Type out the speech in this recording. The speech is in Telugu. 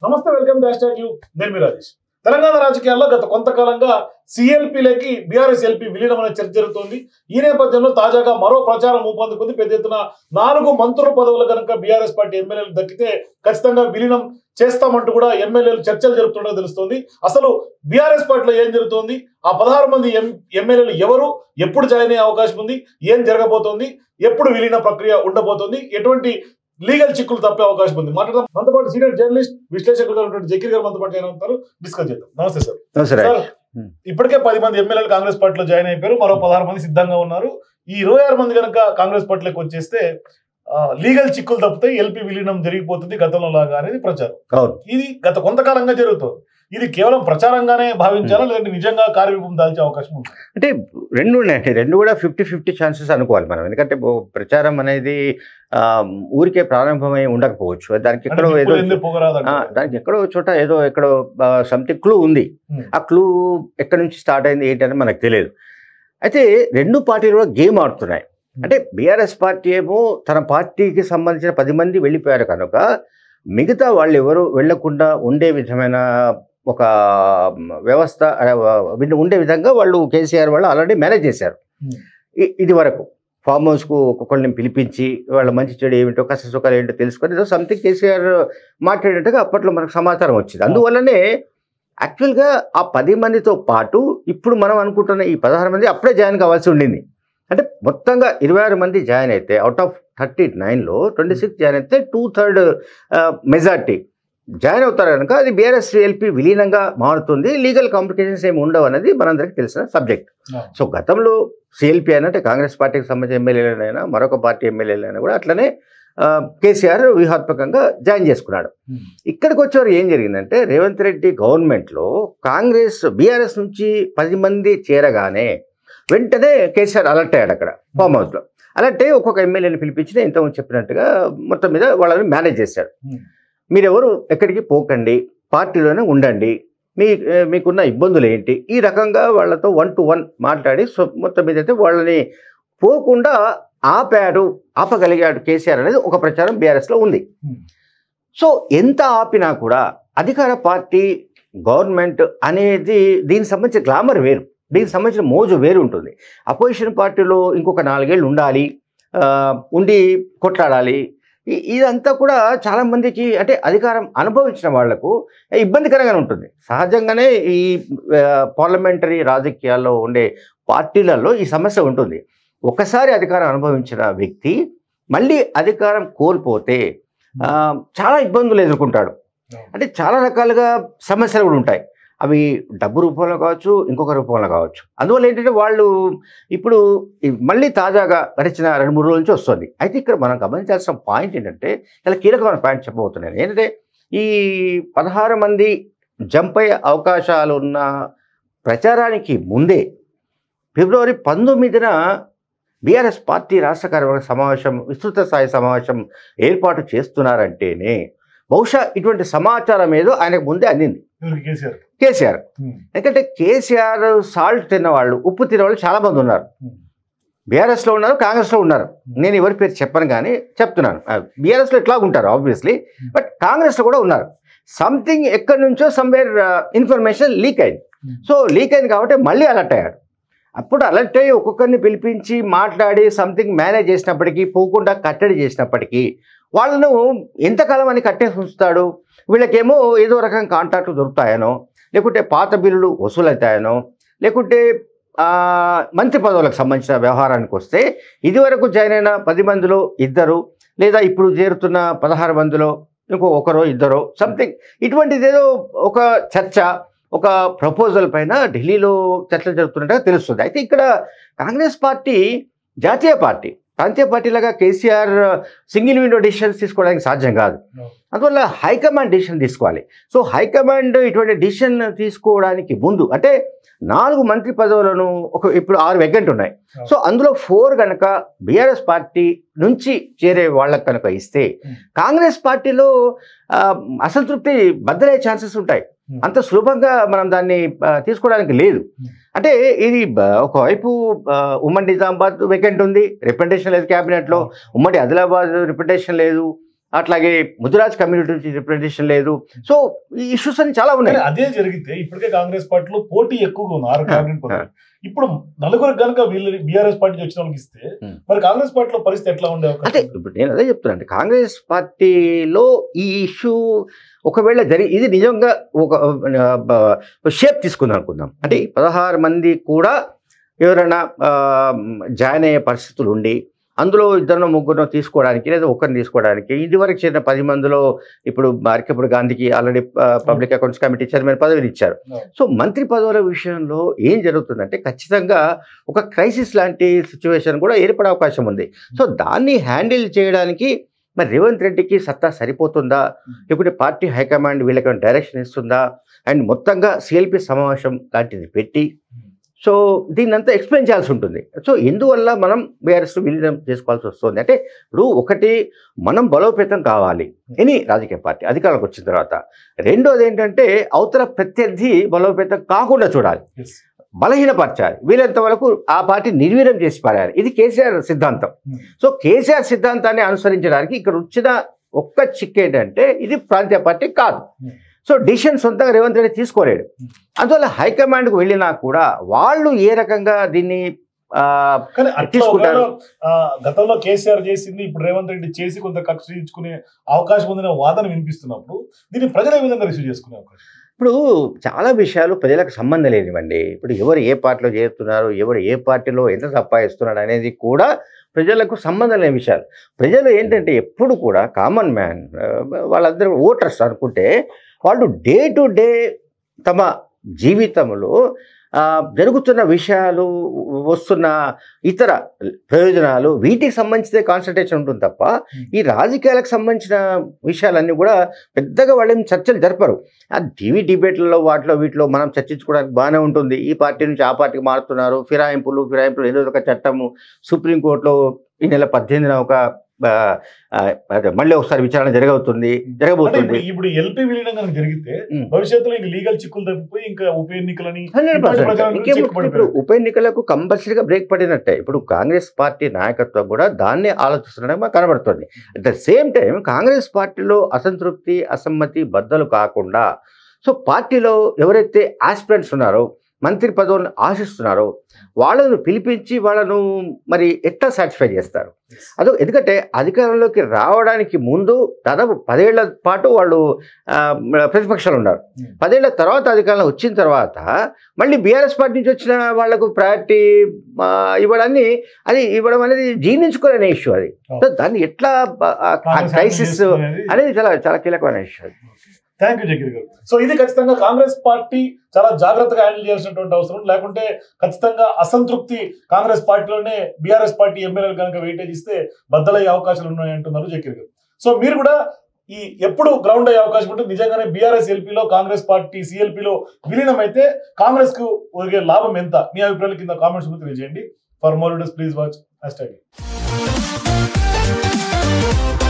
నమస్తే, వెల్కమ్ టు #యూ. నేను మీ రాజేష్. తెలంగాణ రాజకీయాల్లో గత కొంతకాలంగా సిఎల్పీలకి బీఆర్ఎస్ ఎల్పీ విలీనం అనే చర్చ జరుగుతోంది. ఈ నేపథ్యంలో తాజాగా మరో ప్రచారం ఊపందుకుంది. పెద్ద ఎత్తున 4 మంత్రుల పదవులు కనుక బీఆర్ఎస్ పార్టీ ఎమ్మెల్యేలు దక్కితే ఖచ్చితంగా విలీనం చేస్తామంటూ కూడా ఎమ్మెల్యేలు చర్చలు జరుపుతుండో తెలుస్తోంది. అసలు బీఆర్ఎస్ పార్టీలో ఏం జరుగుతోంది, ఆ 16 మంది ఎమ్మెల్యేలు ఎవరు, ఎప్పుడు జాయిన్ అయ్యే అవకాశం ఉంది, ఏం జరగబోతోంది, ఎప్పుడు విలీన ప్రక్రియ ఉండబోతోంది, ఎటువంటి లీగల్ చిక్కులు తప్పే అవకాశం ఉంది. మాట్లాడదాం. మనతో పాటు సీనియర్ జర్నలిస్ట్ విశ్లేషకులుగా ఉన్నటువంటి జకీర్ గారు మనతో పాటు జాయిన్ అవుతారు. డిస్కస్ చేద్దాం. నమస్తే సార్. సార్, ఇప్పటికే 10 మంది ఎమ్మెల్యేలు కాంగ్రెస్ పార్టీలో జాయిన్ అయిపోయారు. మరో 16 మంది సిద్ధంగా ఉన్నారు. ఈ 26 మంది కనుక కాంగ్రెస్ పార్టీలోకి వచ్చేస్తే లీగల్ చిక్కులు తప్పితే ఎల్పీ విలీనం జరిగిపోతుంది గతంలో లాగా అనేది ప్రచారం. ఇది గత కొంతకాలంగా జరుగుతుంది. ఇది కేవలం ప్రచారంగానే భావించాలా, లేదంటే నిజంగా కార్యరూపం దాల్చే అవకాశం ఉంది? అంటే రెండు ఉన్నాయండి. రెండు కూడా 50-50 ఛాన్సెస్ అనుకోవాలి మనం. ఎందుకంటే ప్రచారం అనేది ఊరికే ప్రారంభమై ఉండకపోవచ్చు. దానికి ఎక్కడో చోట ఎక్కడో సంథింగ్ క్లూ ఉంది. ఆ క్లూ ఎక్కడి నుంచి స్టార్ట్ అయింది ఏంటి అని మనకు తెలియదు. అయితే రెండు పార్టీలు కూడా గేమ్ ఆడుతున్నాయి. అంటే బీఆర్ఎస్ పార్టీ ఏమో తన పార్టీకి సంబంధించిన 10 మంది వెళ్ళిపోయారు కనుక మిగతా వాళ్ళు ఎవరు వెళ్లకుండా ఉండే విధమైన ఒక వ్యవస్థ ఉండే విధంగా వాళ్ళు కేసీఆర్ వాళ్ళు ఆల్రెడీ మేనేజ్ చేశారు. ఇది వరకు ఫామ్ హౌస్కు ఒక్కొక్కరిని పిలిపించి వాళ్ళ మంచి చెడు ఏమిటో కష్ట సుఖాలు ఏంటో తెలుసుకొని ఏదో సంథింగ్ కేసీఆర్ మాట్లాడినట్టుగా అప్పట్లో మనకు సమాచారం వచ్చింది. అందువల్లనే యాక్చువల్గా ఆ 10 మందితో పాటు ఇప్పుడు మనం అనుకుంటున్న ఈ 16 మంది అప్పుడే జాయిన్ కావాల్సి ఉండింది. అంటే మొత్తంగా 26 మంది జాయిన్ అయితే అవుట్ ఆఫ్ 39లో 26 జాయిన్ అయితే 2/3 మెజార్టీ జాయిన్ అవుతారు కనుక అది బీఆర్ఎస్ ఎల్పీ విలీనంగా మారుతుంది. లీగల్ కాంప్లికేషన్స్ ఏమి ఉండవు అనేది మనందరికీ తెలిసిన సబ్జెక్ట్. సో గతంలో సిఎల్పీ అంటే కాంగ్రెస్ పార్టీకి సంబంధించిన ఎమ్మెల్యేలైనా మరొక పార్టీ ఎమ్మెల్యేలైనా కూడా అట్లనే కేసీఆర్ వ్యూహాత్మకంగా జాయిన్ చేసుకున్నాడు. ఇక్కడికి వచ్చేవారు ఏం జరిగిందంటే రేవంత్ రెడ్డి గవర్నమెంట్లో కాంగ్రెస్ బీఆర్ఎస్ నుంచి 10 మంది చేరగానే వెంటనే కేసీఆర్ అలర్ట్ అయ్యాడు. అక్కడ ఫామ్ హౌస్లో అలర్ట్ అయ్యి ఒక్కొక్క ఎమ్మెల్యేని పిలిపించిన ఇంతకుముందు చెప్పినట్టుగా మొత్తం మీద వాళ్ళని మేనేజ్ చేశాడు. మీరెవరు ఎక్కడికి పోకండి, పార్టీలోనే ఉండండి, మీకున్న ఇబ్బందులు ఏంటి, ఈ రకంగా వాళ్ళతో 1 to 1 మాట్లాడి మొత్తం మీద అయితే వాళ్ళని పోకుండా ఆపగలిగాడు కేసీఆర్ అనేది ఒక ప్రచారం బీఆర్ఎస్లో ఉంది. సో ఎంత ఆపినా కూడా అధికార పార్టీ గవర్నమెంట్ అనేది దీనికి సంబంధించిన గ్లామర్ వేరు, దీనికి సంబంధించిన మోజు వేరు ఉంటుంది. అపోజిషన్ పార్టీలో ఇంకొక 4 ఏళ్ళు ఉండి కొట్లాడాలి. ఇదంతా కూడా చాలామందికి అంటే అధికారం అనుభవించిన వాళ్లకు ఇబ్బందికరంగానే ఉంటుంది. సహజంగానే ఈ పార్లమెంటరీ రాజకీయాల్లో ఉండే పార్టీలలో ఈ సమస్య ఉంటుంది. ఒకసారి అధికారం అనుభవించిన వ్యక్తి మళ్ళీ అధికారం కోల్పోతే చాలా ఇబ్బందులు ఎదుర్కొంటాడు. అంటే చాలా రకాలుగా సమస్యలు కూడా ఉంటాయి. అవి డబ్బు రూపంలో కావచ్చు, ఇంకొక రూపంలో కావచ్చు. అందువల్ల ఏంటంటే వాళ్ళు ఇప్పుడు మళ్ళీ తాజాగా గడిచిన 2-3 రోజుల నుంచి వస్తుంది. అయితే ఇక్కడ మనం గమనించాల్సిన పాయింట్ ఏంటంటే చాలా కీలకమైన పాయింట్ చెప్పబోతున్నాను. ఏంటంటే ఈ 16 మంది జంప్ అయ్యే అవకాశాలు ఉన్న ప్రచారానికి ముందే ఫిబ్రవరి 19న బీఆర్ఎస్ పార్టీ రాష్ట్ర కార్యవర్గ సమావేశం, విస్తృత స్థాయి సమావేశం ఏర్పాటు చేస్తున్నారంటేనే బహుశా ఇటువంటి సమాచారం ఏదో ఆయనకు ముందే అందింది కేసీఆర్. ఎందుకంటే కేసీఆర్ సాల్ట్ తిన్నవాళ్ళు, ఉప్పు తినేవాళ్ళు చాలా మంది ఉన్నారు. బీఆర్ఎస్లో ఉన్నారు, కాంగ్రెస్లో ఉన్నారు. నేను ఎవరి పేరు చెప్పను కానీ చెప్తున్నాను. బీఆర్ఎస్లో ఇట్లా ఉంటారు ఆబ్వియస్లీ, బట్ కాంగ్రెస్లో కూడా ఉన్నారు. సంథింగ్ ఎక్కడి నుంచో సమ్వేర్ ఇన్ఫర్మేషన్ లీక్ అయింది. సో లీక్ అయింది కాబట్టి మళ్ళీ అలర్ట్ అయ్యాడు. అప్పుడు అలర్ట్ అయ్యి ఒక్కొక్కరిని పిలిపించి మాట్లాడి సంథింగ్ మేనేజ్ చేసినప్పటికీ, పోకుండా కట్టడి చేసినప్పటికీ వాళ్ళను ఎంతకాలం అని కట్టేసి ఉంచుతాడు. వీళ్ళకేమో ఏదో రకం కాంట్రాక్ట్లు దొరుకుతాయనో, లేకుంటే పాత బిల్లులు వసూలవుతాయనో, లేకుంటే మంత్రి పదవులకు సంబంధించిన వ్యవహారానికి వస్తే ఇదివరకు జాయిన్ అయిన 10 మందిలో 2, లేదా ఇప్పుడు చేరుతున్న 16 మందిలో ఒకరో 2 సంథింగ్ ఇటువంటిది ఏదో ఒక చర్చ, ఒక ప్రపోజల్ పైన ఢిల్లీలో చర్చలు జరుగుతున్నట్టుగా తెలుస్తుంది. అయితే ఇక్కడ కాంగ్రెస్ పార్టీ జాతీయ పార్టీ, ప్రాంతీయ పార్టీలాగా కేసీఆర్ సింగిల్ విండో డిసిషన్స్ తీసుకోవడానికి సాధ్యం కాదు. అందువల్ల హైకమాండ్ డిసిషన్ తీసుకోవాలి. సో హైకమాండ్ ఇటువంటి డిసిషన్ తీసుకోవడానికి ముందు అంటే 4 మంత్రి పదవులను ఇప్పుడు 6 వేకెంట్ ఉన్నాయి. సో అందులో 4 కనుక బీఆర్ఎస్ పార్టీ నుంచి చేరే వాళ్ళకి కనుక ఇస్తే కాంగ్రెస్ పార్టీలో అసంతృప్తి బద్దలయ్యే ఛాన్సెస్ ఉంటాయి. అంత సులభంగా మనం దాన్ని తీసుకోవడానికి లేదు. అంటే ఇది ఒకవైపు ఉమ్మడి నిజామాబాద్ వేకెంట్ ఉంది, రిప్రజెంటేషన్ లేదు క్యాబినెట్లో. ఉమ్మడి ఆదిలాబాద్ రిప్రజెంటేషన్ లేదు. అట్లాగే ముదిరాజ్ కమ్యూనిటీ నుంచి రిప్రజెంటేషన్ లేదు. సో ఈ ఇష్యూస్ అన్ని చాలా ఉన్నాయి. అదే జరిగితే ఇప్పటికే కాంగ్రెస్ పార్టీలో పోటీ ఎక్కువగా ఉంది 6 క్యాబినెట్ పదవులు. ఇప్పుడు నలుగురికి కనుక వీళ్ళు బీఆర్ఎస్ పార్టీ వచ్చిన వాళ్ళకి ఇస్తే మరి కాంగ్రెస్ పార్టీలో పరిస్థితి ఎట్లా ఉండే అంటే ఇప్పుడు నేను అదే చెప్తున్నాను, కాంగ్రెస్ పార్టీలో ఈ ఇష్యూ ఒకవేళ ఇది నిజంగా ఒక షేప్ తీసుకుందాం అనుకుందాం. అంటే 16 మంది కూడా ఎవరైనా జాయిన్ అయ్యే పరిస్థితులు ఉండి అందులో 2-3 తీసుకోవడానికి లేదా ఒకరిని తీసుకోవడానికి ఇదివరకు చేరిన 10 మందిలో ఇప్పుడు అరకపూడి గాంధీకి already public accounts committee chairman పదవిని ఇచ్చారు. సో మంత్రి పదవుల విషయంలో ఏం జరుగుతుందంటే ఖచ్చితంగా ఒక క్రైసిస్ లాంటి సిచ్యువేషన్ కూడా ఏర్పడే అవకాశం ఉంది. సో దాన్ని హ్యాండిల్ చేయడానికి మరి రేవంత్ రెడ్డికి సత్తా సరిపోతుందా, లేకుంటే పార్టీ హైకమాండ్ వీళ్ళకి డైరెక్షన్ ఇస్తుందా, అండ్ మొత్తంగా సిఎల్పి సమావేశం లాంటిది పెట్టి సో దీన్ని అంతా ఎక్స్ప్లెయిన్ చేయాల్సి ఉంటుంది. సో ఎందువల్ల మనం బీఆర్ఎస్ విలీనం చేసుకోవాల్సి వస్తుంది అంటే ఇప్పుడు ఒకటి మనం బలోపేతం కావాలి ఎనీ రాజకీయ పార్టీ అధికారంలోకి వచ్చిన తర్వాత. రెండోది ఏంటంటే అవతల ప్రత్యర్థి బలోపేతం కాకుండా చూడాలి, బలహీనపరచాలి, వీలంత వరకు ఆ పార్టీ నిర్వీర్యం చేసి పారాలి. ఇది కేసీఆర్ సిద్ధాంతం. సో కేసీఆర్ సిద్ధాంతాన్ని అనుసరించడానికి ఇక్కడ వచ్చిన ఒక్క చిక్ ఏంటంటే ఇది ప్రాంతీయ పార్టీ కాదు. సో డిసిషన్ సొంతంగా రేవంత్ రెడ్డి తీసుకోలేడు. అందువల్ల హైకమాండ్కు వెళ్ళినా కూడా వాళ్ళు ఏ రకంగా దీన్ని తీసుకుంటారు. గతంలో కేసీఆర్ చేసింది ఇప్పుడు రేవంత్ రెడ్డి చేసి కొంత కక్ష తీర్చుకునే అవకాశం ఉందనే వాదన వినిపిస్తున్నప్పుడు దీన్ని ప్రజలు ఏ విధంగా రిసీవ్ చేసుకునే అవకాశం? ఇప్పుడు చాలా విషయాలు ప్రజలకు సంబంధం లేనివ్వండి. ఇప్పుడు ఎవరు ఏ పార్టీలో చేరుతున్నారు, ఎవరు ఏ పార్టీలో ఎంత సంపాదిస్తున్నాడు అనేది కూడా ప్రజలకు సంబంధం లేని విషయాలు. ప్రజలు ఏంటంటే ఎప్పుడు కూడా కామన్ మ్యాన్ వాళ్ళందరూ ఓటర్స్ అనుకుంటే వాళ్ళు డే టు డే తమ జీవితంలో జరుగుతున్న విషయాలు, వస్తున్న ఇతర ప్రయోజనాలు వీటికి సంబంధించిన కాన్సన్ట్రేషన్ ఉంటుంది తప్ప ఈ రాజకీయాలకు సంబంధించిన విషయాలన్నీ కూడా పెద్దగా వాళ్ళేం చర్చలు జరపరు. ఆ టీవీ డిబేట్లలో వీటిలో మనం చర్చించుకోవడానికి బాగానే ఉంటుంది. ఈ పార్టీ నుంచి ఆ పార్టీకి మారుతున్నారు, ఫిరాయింపులు ఏదో ఒక చట్టము సుప్రీంకోర్టులో ఈ నెల 18న ఒక మళ్ళీ ఒకసారి విచారణ జరగబోతుంది. ఇప్పుడు ఎల్పీ విలీనం కనుక జరిగితే భవిష్యత్తులో ఇంకా లీగల్ చిక్కులు తప్పిపోయి ఇంకా ఉప ఎన్నికలని ఉప ఎన్నికలకు కంపల్సరీగా బ్రేక్ పడినట్టే. ఇప్పుడు కాంగ్రెస్ పార్టీ నాయకత్వం కూడా దాన్ని ఆలోచిస్తుండడం మాకు కనబడుతుంది. At the same time Congress పార్టీలో అసంతృప్తి, అసమ్మతి బద్దలు కాకుండా సో పార్టీలో ఎవరైతే ఆస్పిరెంట్స్ ఉన్నారో, మంత్రి పదవులను ఆశిస్తున్నారో వాళ్ళను పిలిపించి వాళ్ళను మరి ఎట్లా సాటిస్ఫై చేస్తారు? ఎందుకంటే అధికారంలోకి రావడానికి ముందు దాదాపు 10 ఏళ్ల పాటు వాళ్ళు ప్రతిపక్షాలు ఉన్నారు. 10 ఏళ్ల తర్వాత అధికారంలో వచ్చిన తర్వాత మళ్ళీ బీఆర్ఎస్ పార్టీ నుంచి వచ్చిన వాళ్లకు ప్రయారిటీ ఇవ్వడం అనేది జీర్ణించుకోలేని ఇష్యూ అది. సో దాన్ని ఎట్లా క్రైసిస్ అనేది చాలా చాలా కీలకమైన ఇష్యూ అది. థ్యాంక్ యూ జకీర్ గారు. సో ఇది ఖచ్చితంగా కాంగ్రెస్ పార్టీ చాలా జాగ్రత్తగా హ్యాండిల్ చేయాల్సినటువంటి అవసరం, లేకుంటే ఖచ్చితంగా అసంతృప్తి కాంగ్రెస్ పార్టీలోనే బీఆర్ఎస్ పార్టీ ఎమ్మెల్యేలు కనుక వెయిటేజ్ ఇస్తే బద్దలయ్యే అవకాశాలు ఉన్నాయి అంటున్నారు జకీర్ గారు. సో మీరు కూడా ఎప్పుడు గ్రౌండ్ అయ్యే అవకాశం ఉంటుంది, నిజంగానే బీఆర్ఎస్ ఎల్పీలో కాంగ్రెస్ పార్టీ సిఎల్పీలో విలీనం అయితే కాంగ్రెస్ కు ఒరిగే లాభం ఎంత? మీ అభిప్రాయాల కింద కామెంట్స్ తెలియజేయండి. For more videos please watch #.